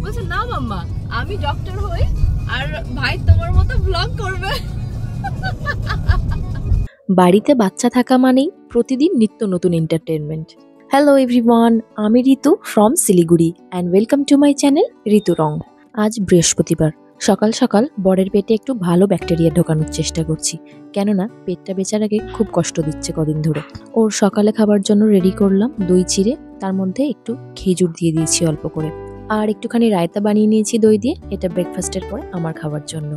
বলছে না মাম্মা আমি ডক্টর হই আর ভাই তোমার মতো ব্লগ করবে। বাড়িতে বাচ্চা থাকা মানেই প্রতিদিন নিত্য নতুন এন্টারটেনমেন্ট। হ্যালো এভরিওয়ান, আমি Ritu from Siliguri and welcome to my channel Ritu Rong. আজ বৃহস্পতিবার, সকাল সকাল বরের পেটে একটু ভালো ব্যাকটেরিয়া ঢোকানোর চেষ্টা করছি, কেননা পেটটা বেচার আগে খুব কষ্ট দিচ্ছে কদিন ধরে। ওর সকালে খাবার জন্য রেডি করলাম দই চিড়ে, তার মধ্যে একটু খেজুর দিয়ে দিয়েছি অল্প করে, আর একটুখানি রায়তা বানিয়ে নিয়েছি দই দিয়ে। এটা ব্রেকফাস্টের পরে আমার খাবার জন্য।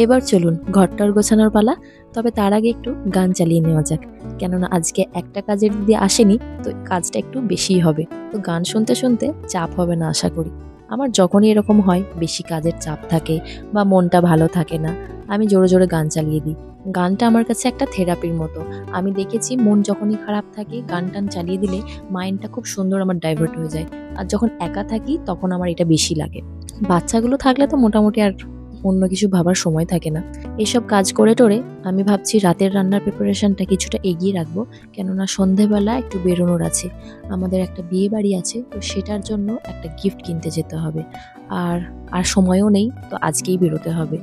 এবার চলুন ঘরটার গোছানোর পালা। তবে তার আগে একটু গান চালিয়ে নেওয়া যাক, কেননা আজকে একটা কাজের দিদি আসেনি, তো কাজটা একটু বেশিই হবে। তো গান শুনতে শুনতে চাপ হবে না আশা করি। আমার যখনই এরকম হয়, বেশি কাজের চাপ থাকে বা মনটা ভালো থাকে না, আমি জোরে জোরে গান চালিয়ে দিই। গানটা আমার কাছে একটা থেরাপির মতো। আমি দেখেছি মন যখনই খারাপ থাকে গান টান চালিয়ে দিলে মাইন্ডটা খুব সুন্দর আমার ডাইভার্ট হয়ে যায়। আর যখন একা থাকি তখন আমার এটা বেশি লাগে। বাচ্চাগুলো থাকলে তো মোটামুটি আর অন্য কিছু ভাবার সময় থাকে না। এসব কাজ করে টোরে আমি ভাবছি রাতের রান্নার প্রিপারেশনটা কিছুটা এগিয়ে রাখবো, কেননা সন্ধেবেলা একটু বেরোনোর আছে। আমাদের একটা বিয়ে বাড়ি আছে, তো সেটার জন্য একটা গিফট কিনতে যেতে হবে। আর আর সময়ও নেই, তো আজকেই বেরোতে হবে।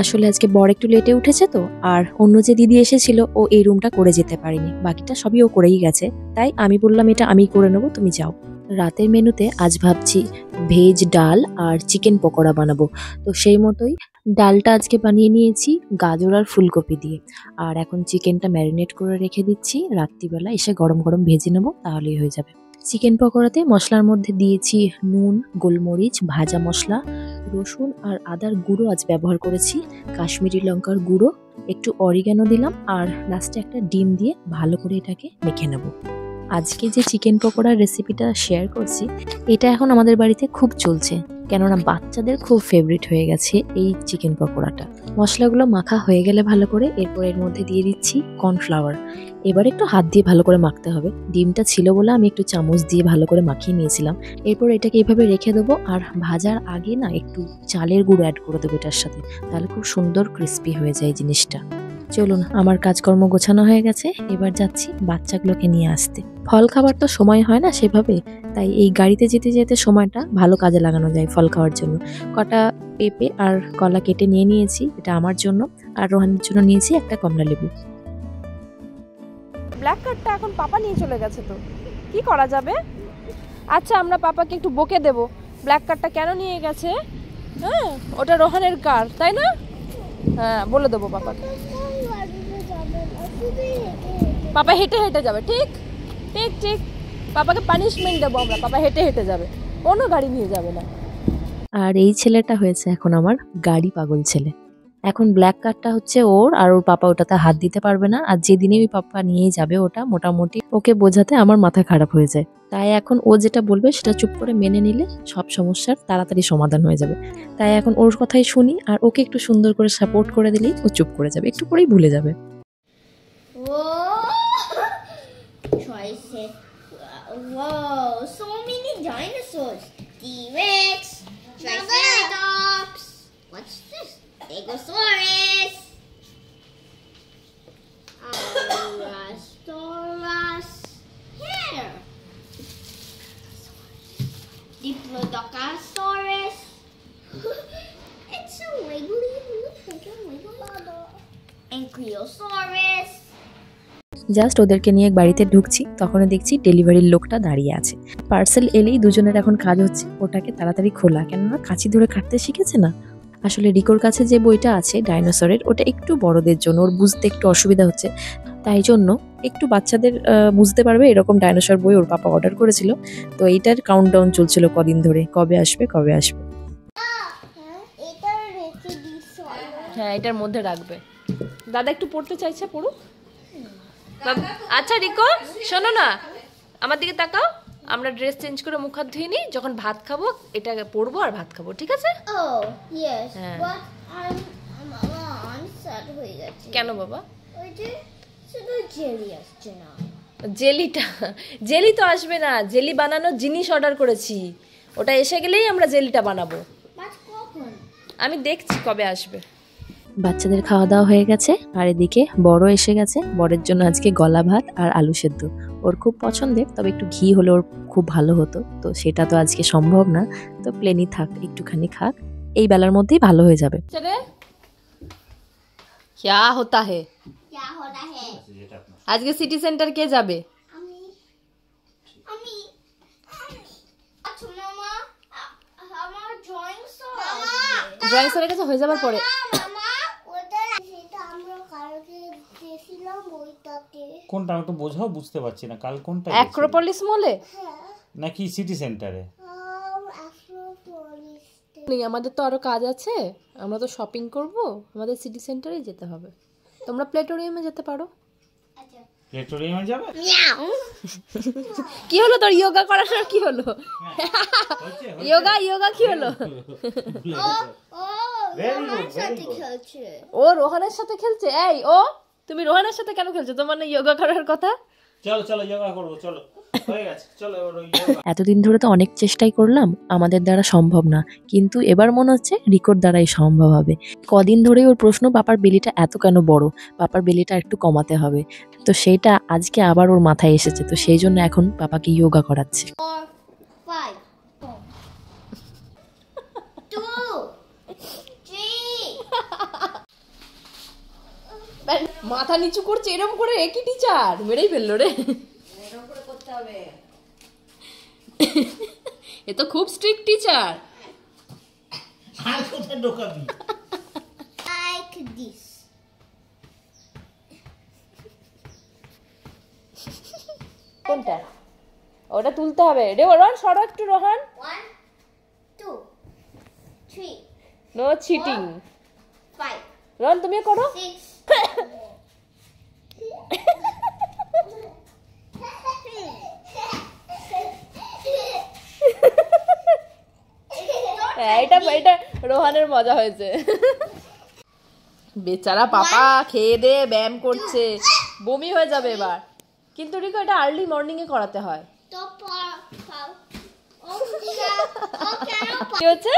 আসলে আজকে বর একটু লেটে উঠেছে, তো আর অন্য যে দিদি এসেছিল ও এই রুমটা করে যেতে পারেনি, বাকিটা সবই ও করেই গেছে। তাই আমি বললাম এটা আমি করে নেবো, তুমি যাও। রাতের মেনুতে আজ ভাবছি ভেজ ডাল আর চিকেন পকোড়া বানাবো। তো সেই মতোই ডালটা আজকে বানিয়ে নিয়েছি গাজর আর ফুলকপি দিয়ে। আর এখন চিকেনটা ম্যারিনেট করে রেখে দিচ্ছি, রাত্রিবেলা এসে গরম গরম ভেজে নেবো, তাহলেই হয়ে যাবে। চিকেন পকোড়াতে মশলার মধ্যে দিয়েছি নুন, গোলমরিচ, ভাজা মশলা, রসুন আর আদার গুঁড়ো আজ ব্যবহার করেছি, কাশ্মীরি লঙ্কার গুঁড়ো, একটু অরিগ্যানো দিলাম, আর লাস্টে একটা ডিম দিয়ে ভালো করে এটাকে মেখে নেব। আজকে যে চিকেন পকোড়ার রেসিপিটা শেয়ার করছি, এটা এখন আমাদের বাড়িতে খুব চলছে, কেননা বাচ্চাদের খুব ফেভারিট হয়ে গেছে এই চিকেন পকোড়াটা। মশলাগুলো মাখা হয়ে গেলে ভালো করে, এরপর এর মধ্যে দিয়ে দিচ্ছি কর্নফ্লাওয়ার। এবার একটু হাত দিয়ে ভালো করে মাখতে হবে। ডিমটা ছিল বলে আমি একটু চামচ দিয়ে ভালো করে মাখিয়ে নিয়েছিলাম। এরপর এটাকে এইভাবে রেখে দেবো, আর ভাজার আগে না একটু চালের গুঁড়ো অ্যাড করে দেবো এটার সাথে, তাহলে খুব সুন্দর ক্রিস্পি হয়ে যায় জিনিসটা। চলুন, আমার কাজকর্ম গোছানো হয়ে গেছে, এবার যাচ্ছি বাচ্চাগুলোকে নিয়ে আসতে। ফল খাবার তো সময় হয় না সেভাবে, তাই এই গাড়িতে যেতে যেতে সময়টা ভালো কাজে লাগানো যায় ফল খাওয়ার জন্য। কটা পেঁপে আর কলা কেটে নিয়ে নিয়েছি, এটা আমার জন্য, আর রোহানের জন্য নিয়েছি একটা কমলা লেবু। ব্ল্যাক কার্ডটা এখন পাপা নিয়ে চলে গেছে, তো কি করা যাবে? আচ্ছা, আমরা পাপাকে একটু বকে দেব, ব্ল্যাক কার্ডটা কেন নিয়ে গেছে। হ্যাঁ, ওটা রোহানের কার, তাই না? হ্যাঁ, বলে দেবো পাপাকে। পাপা হেঁটে হেঁটে যাবে, ঠিক ঠিক ঠিক। পাপাকে পানিশমেন্ট দেবো আমরা, পাপা হেঁটে হেঁটে যাবে, কোনো গাড়ি নিয়ে যাবে না। আর এই ছেলেটা হয়েছে এখন আমার গাড়ি পাগল ছেলে। এখন ব্ল্যাক কার্ডটা হচ্ছে ওর, আর ওর পাপা ওটাতে হাত দিতে পারবে না। আর যেদিনে ওই পাপা নিয়ে যাবে ওটা, মোটামুটি ওকে বোঝাতে আমার মাথা খারাপ হয়ে যায়। তাই এখন ও যেটা বলবে সেটা চুপ করে মেনে নিলে সব সমস্যার তাড়াতাড়ি সমাধান হয়ে যাবে। তাই এখন ওর কথাই শুনি, আর ওকে একটু সুন্দর করে সাপোর্ট করে দিলেই ও চুপ করে যাবে, একটু পরেই ভুলে যাবে। Whoa, so many dinosaurs. T-Rex, Triceratops. What's this? Stegosaurus. Allosaurus. Here. Diplodocus. It's so wiggly. Look, it's so wiggly. Ankylosaurus. Just ওদেরকে নিয়ে বাড়িতে ঢুকছি, তখনই দেখছি ডেলিভারির লোকটা দাঁড়িয়ে আছে। পার্সেল এলেই দুজনের এখন কাজ হচ্ছে ওটাকে তাড়াতাড়ি খোলা, কেননা কাঁচি ধরে কাটতে শিখেছে না। আসলে রিকোর কাছে যে বইটা আছে ডাইনোসরের, ওটা একটু বড়দের জন্য, ওর বুঝতে একটু অসুবিধা হচ্ছে, তাই জন্য একটু বাচ্চাদের বুঝতে পারবে এরকম ডাইনোসর বই ওর পাপা অর্ডার করেছিল। তো এইটার কাউন্টডাউন চলছিল কদিন ধরে, কবে আসবে কবে আসবে। হ্যাঁ, এটার মধ্যে রাখবে। দাদা একটু পড়তে চাইছে, পড়ুক। আচ্ছা রিকো, শোনো না, আমার দিকে তাকাও। আমরা ড্রেস চেঞ্জ করে মুখ হাত ধুয়ে নিই, যখন ভাত খাবো এটা পরবো আর ভাত খাবো, ঠিক আছে? Oh, yes. হ্যাঁ। But I'm sad হয়ে গেছে। কেন বাবা? ওই যে শুধু জেলি আসছে না। জেলি তো আসবে না, জেলি বানানোর জিনিস অর্ডার করেছি, ওটা এসে গেলেই আমরা জেলিটা বানাবো। বাট কখন? আমি দেখছি কবে আসবে। বাচ্চাদের খাওয়া দাওয়া হয়ে গেছে আর এদিকে বড় এসে গেছে। বরের জন্য আজকে গলা ভাত আর আলু সেদ্ধ, ওর খুব পছন্দের, তবে একটু ঘি হলে ওর খুব ভালো হতো, তো সেটা তো আজকে সম্ভব না, তো প্লেনই থাক, একটুখানি খাক, এই বেলার মধ্যেই ভালো হয়ে যাবে। क्या होता है? क्या हो रहा है? আজকে সিটি সেন্টার কে যাবে? আমি আমি আচ্ছা মামা আমার ড্রয়িং ড্রয়িং স্যারের কাছে হয়ে যাবার পরে মামা ওটা সেটা আমরা কালকে দেখছিলাম ওইটাতে। কোনটা আমি তো বোঝাও বুঝতে পারছি না, কাল কোনটা অ্যাক্রোপলিস মলে হ্যাঁ নাকি সিটি সেন্টারে? অ্যাক্রোপলিস আমাদের তো আরো কাজ আছে, আমরা তো শপিং করব, আমাদের সিটি সেন্টারে যেতে হবে। তোমরা প্লেটোরিয়ামে যেতে পারো। আচ্ছা প্লেটোরিয়ামে যাবে? মিয়াও কি হলো তোর ইয়োগা করার সময় কি হলো? ইয়োগা কি হলো? ও আমার সাথে খেলছে। ও রোহানের সাথে খেলছে। এই ও তুমি রোহানের সাথে কেন খেলছো? তোমার না ইয়োগা করার কথা? চলো চলো যোগা করবো, চলো হয়ে গেছে, চলো এবার ওই যোগা। এতদিন ধরে তো অনেক চেষ্টাই করলাম, আমাদের দ্বারা সম্ভব না, কিন্তু এবার মনে হচ্ছে রিকোর দ্বারাই সম্ভব হবে। কদিন ধরেই ওর প্রশ্ন, পাপার বেলিটা এত কেন বড়, পাপার বেলিটা একটু কমাতে হবে, তো সেইটা আজকে আবার ওর মাথায় এসেছে, তো সেই জন্য এখন পাপাকে যোগা করাচ্ছে। 5 2 3 মাথা নিচু করছে এরকম করে, একই টিচার মেরেই ফেললো রে। এ তো খুব স্ট্রিক্ট টিচার। আর কোথায় ঢোকাবি? like this কোনটা? ওটা তুলতে হবে রে। রোহান সরো একটু, রোহান 1 2 3 নো চিটিং। 5 রোহান তুমিও করো। 6 এটা রোহানের মজা হয়েছে। বেচারা পাপা খেয়ে দে ব্যায়াম করছে, বমি হয়ে যাবে এবার। কিন্তু রিকো এটা আর্লি মর্নিং এ করাতে হয়। তো ও কি হচ্ছে?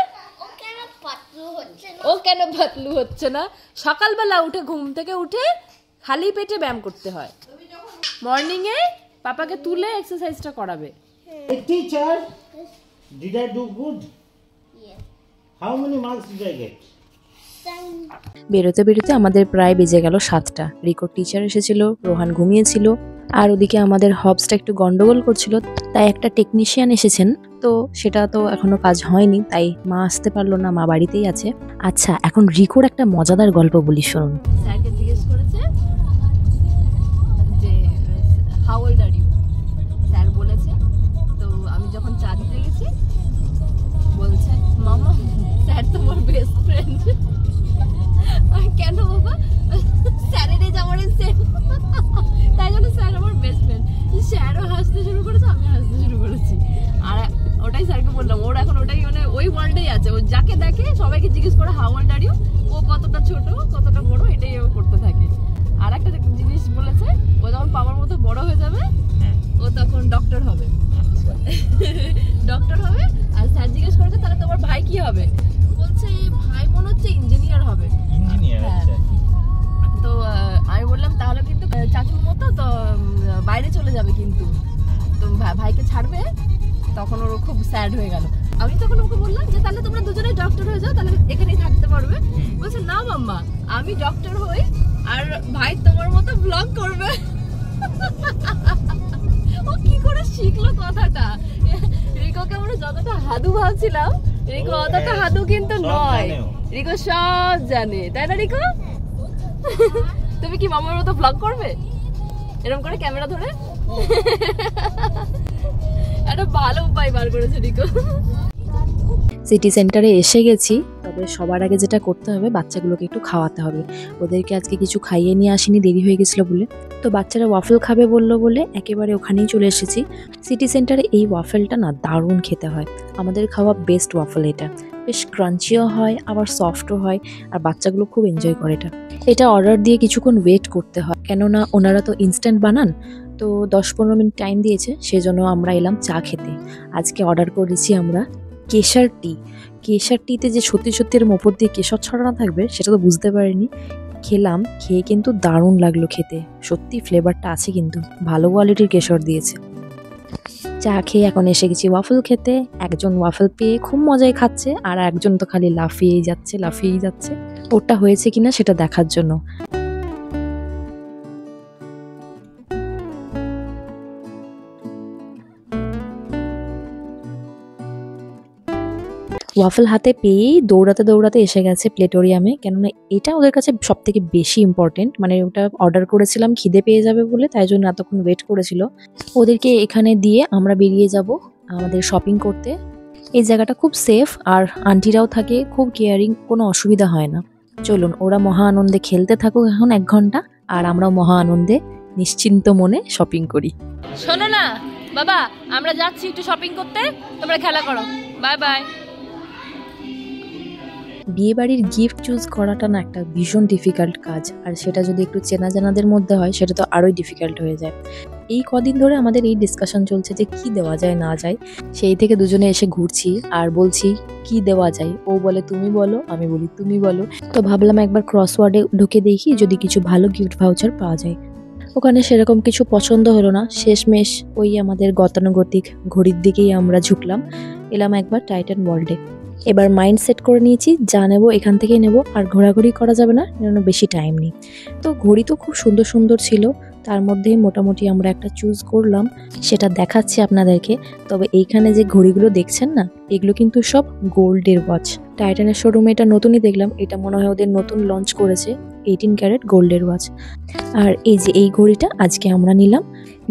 কেন পাতলু হচ্ছে না? ও কেন পাতলু হচ্ছে না? সকালবেলা উঠে ঘুম থেকে উঠে খালি পেটে ব্যায়াম করতে হয়। মর্নিং এ পাপাকে তুলে এক্সারসাইজটা করাবে। Hey teacher, did I do good? Yes. How many marks did I get? বেরোতে বেরোতে আমাদের প্রায় বেজে গেল 7টা। রিকোর টিচার এসেছিল, রোহান ঘুমিয়েছিল, আর ওদিকে আমাদের হবসটা একটু গন্ডগোল করছিল, তাই একটা টেকনিশিয়ান এসেছেন, তো সেটা তো এখনো কাজ হয়নি, তাই মা আসতে পারলো না, মা বাড়িতেই আছে। আচ্ছা, এখন রিকোর একটা মজাদার গল্প বলি, শুনুন। স্যারকে জিজ্ঞেস করেছে যে how old are you. Sir বলেছে, তো আমি যখন চা দিতে গেছি বলছে মামা স্যার তোমার বেস্ট ফ্রেন্ড। কেন বাবা? স্যারের এজ আমার সেম, তাই জন্য স্যার আমার বেস্ট ফ্রেন্ড। স্যারও হাসতে শুরু করেছে, আমি হাসতে শুরু করেছি। আর ওটাই স্যারকে বললাম, ওর এখন ওটাই মানে ওই ওয়ার্ল্ডেই আছে, ও যাকে দেখে সবাইকে জিজ্ঞেস করে হাউ ওল্ড আর ইউ, ও কতটা ছোট কতটা বড় এটাই ও করতে থাকে। আর একটা জিনিস বলেছে, ও যখন পাপার মতো বড় হয়ে যাবে ও তখন ডক্টর হবে। ডক্টর হবে। আর স্যার জিজ্ঞেস করেছে তাহলে তোমার ভাই কি হবে? বলছে ভাই মনে হচ্ছে ইঞ্জিনিয়ার হবে। ইঞ্জিনিয়ার? আচ্ছা। তো আমি বললাম তাহলে কিন্তু চাচুর মতো তো বাইরে চলে যাবে, কিন্তু তো ভাইকে ছাড়বে। তখন ওর খুব স্যাড হয়ে গেল। আমি তখন ওকে বললাম যে তাহলে তোমরা দুজনে ডক্টর হয়ে যাও, তাহলে এখানেই থাকতে পারবে। বলছে না মাম্মা, আমি ডক্টর হই আর ভাই তোমার মতো ব্লগ করবে। ও কি করে শিখলো কথাটা? রিকোকে আমরা যতটা হাদু ভাবছিলাম, রিকো অতটা হাদু কিন্তু নয়। রিকো সব জানে, তাই না রিকো? তুমি কি মামার মতো ব্লগ করবে এরকম করে ক্যামেরা ধরে? একটা ভালো উপায় বার করেছে রিকো। সিটি সেন্টারে এসে গেছি, তবে সবার আগে যেটা করতে হবে, বাচ্চাগুলোকে একটু খাওয়াতে হবে। ওদেরকে আজকে কিছু খাইয়ে নিয়ে আসিনি, দেরি হয়ে গেছিলো বলে, তো বাচ্চারা ওয়াফেল খাবে বললো বলে একেবারে ওখানেই চলে এসেছি। সিটি সেন্টারে এই ওয়াফেলটা না দারুণ খেতে হয়, আমাদের খাওয়া বেস্ট ওয়াফেল এটা, বেশ ক্রাঞ্চিও হয় আবার সফটও হয়, আর বাচ্চাগুলো খুব এনজয় করে এটা। এটা অর্ডার দিয়ে কিছুক্ষণ ওয়েট করতে হয়, কেননা ওনারা তো ইনস্ট্যান্ট বানান, তো 10-15 মিনিট টাইম দিয়েছে, সেজন্য আমরা এলাম চা খেতে। আজকে অর্ডার করেছি আমরা কেশর টি। কেশর টিতে যে সত্যি সত্যি এর ওপর দিয়ে কেশর ছড়ানো থাকবে সেটা তো বুঝতে পারিনি। খেলাম, খেয়ে কিন্তু দারুণ লাগলো খেতে। সত্যি ফ্লেভারটা আছে, কিন্তু ভালো কোয়ালিটির কেশর দিয়েছে। চা খেয়ে এখন এসে গেছি ওয়াফল খেতে। একজন ওয়াফল পেয়ে খুব মজায় খাচ্ছে, আর একজন তো খালি লাফিয়েই যাচ্ছে ওটা হয়েছে কিনা সেটা দেখার জন্য। ওয়াফল হাতে পেয়েই দৌড়াতে এসে গেছে প্লেটোরিয়ামে, কেননা এটা ওদের কাছে সব থেকে বেশি ইম্পর্টেন্ট। মানে ওটা অর্ডার করেছিলাম খিদে পেয়ে যাবে বলে, তাই জন্য এতক্ষণ ওয়েট করেছিল। ওদেরকে এখানে দিয়ে আমরা বেরিয়ে যাব আমাদের শপিং করতে। এই জায়গাটা খুব সেফ, আর আন্টিরাও থাকে খুব কেয়ারিং, কোনো অসুবিধা হয় না। চলুন, ওরা মহা আনন্দে খেলতে থাকুক এখন 1 ঘন্টা, আর আমরাও মহা আনন্দে নিশ্চিন্ত মনে শপিং করি। শোনো না বাবা, আমরা যাচ্ছি একটু শপিং করতে, তোমরা খেলা করো, বাই বাই। বিয়েবাড়ির গিফট চুজ করাটা না একটা ভীষণ ডিফিকাল্ট কাজ, আর সেটা যদি একটু চেনা জানাদের মধ্যে হয় সেটা তো আরোই ডিফিকাল্ট হয়ে যায়। এই কদিন ধরে আমাদের এই ডিসকাশন চলছে যে কি দেওয়া যায় না যায়। সেই থেকে দুজনে এসে ঘুরছি আর বলছি কি দেওয়া যায়। ও বলে তুমি বলো, আমি বলি তুমি বলো। তো ভাবলাম একবার ক্রসওয়ার্ডে ঢুকে দেখি যদি কিছু ভালো গিফট ভাউচার পাওয়া যায়। ওখানে সেরকম কিছু পছন্দ হলো না, শেষমেশ ওই আমাদের গতানুগতিক ঘড়ির দিকেই আমরা ঝুঁকলাম। এলাম একবার টাইটান ওয়ার্ল্ডে। এবার মাইন্ড সেট করে নিয়েছি, যা নেবো এখান থেকেই নেবো, আর ঘোরাঘুরি করা যাবে না, কারণ বেশি টাইম নেই। তো ঘড়ি তো খুব সুন্দর সুন্দর ছিল, তার মধ্যেই মোটামুটি আমরা একটা চুজ করলাম, সেটা দেখাচ্ছি আপনাদেরকে। তবে এইখানে যে ঘড়িগুলো দেখছেন না, এগুলো কিন্তু সব গোল্ডের ওয়াচ। টাইটানের শোরুমে এটা নতুনই দেখলাম, এটা মনে হয় ওদের নতুন লঞ্চ করেছে, 18 ক্যারেট গোল্ডের ওয়াচ। আর এই যে এই ঘড়িটা আজকে আমরা নিলাম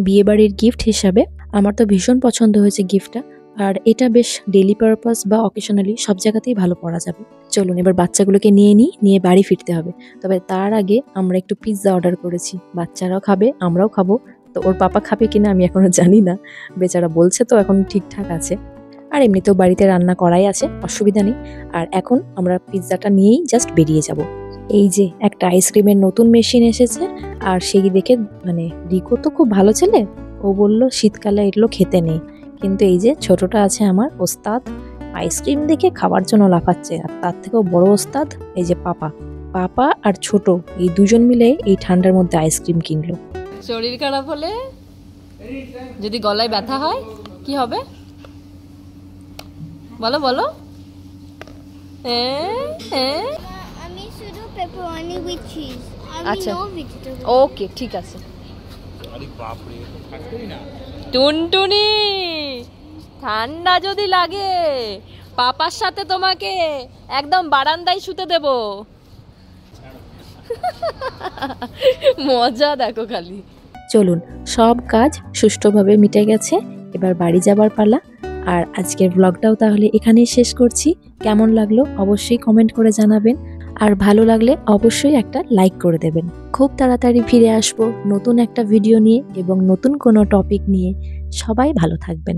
বিয়েবাড়ির গিফট হিসাবে। আমার তো ভীষণ পছন্দ হয়েছে গিফটটা, আর এটা বেশ ডেইলি পারপাস বা অকেশনালি সব জায়গাতেই ভালো পরা যাবে। চলুন এবার বাচ্চাগুলোকে নিয়ে বাড়ি ফিরতে হবে। তবে তার আগে আমরা একটু পিৎজা অর্ডার করেছি, বাচ্চারাও খাবে আমরাও খাবো। তো ওর পাপা খাবে কিনা আমি এখনো জানি না, বেচারা বলছে তো এখন ঠিকঠাক আছে। আর এমনিতেও বাড়িতে রান্না করাই আছে, অসুবিধা নেই। আর এখন আমরা পিৎজাটা নিয়েই জাস্ট বেরিয়ে যাব। এই যে একটা আইসক্রিমের নতুন মেশিন এসেছে, আর সেই দেখে মানে রিকো তো খুব ভালো ছেলে, ও বলল শীতকালে এগুলো খেতে নেই। কিন্তু এই যে ছোটটা আছে আমার ওস্তাদ, আইসক্রিম দেখে খাবার জন্য লাফাচ্ছে। আর তার থেকেও বড় ওস্তাদ এই যে পাপা আর ছোট, এই দুজন মিলে এই ঠান্ডার মধ্যে আইসক্রিম কিনলো। শরীর খারাপ হলে, যদি গলায় ব্যথা হয় কি হবে বলো বলো। হ্যাঁ আমি শুধু pepperoni with cheese. আচ্ছা, no vegetable. ওকে ঠিক আছে। টুনটুনি, ঠান্ডা যদি লাগে পাপার সাথে তোমাকে একদম বারান্দায় শুতে দেব। মজা দেখো খালি। চলুন, সব কাজ সুষ্ঠুভাবে মিটে গেছে, এবার বাড়ি যাবার পালা। আর আজকের ব্লগটাও তাহলে এখানেই শেষ করছি। কেমন লাগলো অবশ্যই কমেন্ট করে জানাবেন, আর ভালো লাগলে অবশ্যই একটা লাইক করে দেবেন। খুব তাড়াতাড়ি ফিরে আসবো নতুন একটা ভিডিও নিয়ে এবং নতুন কোনো টপিক নিয়ে। সবাই ভালো থাকবেন।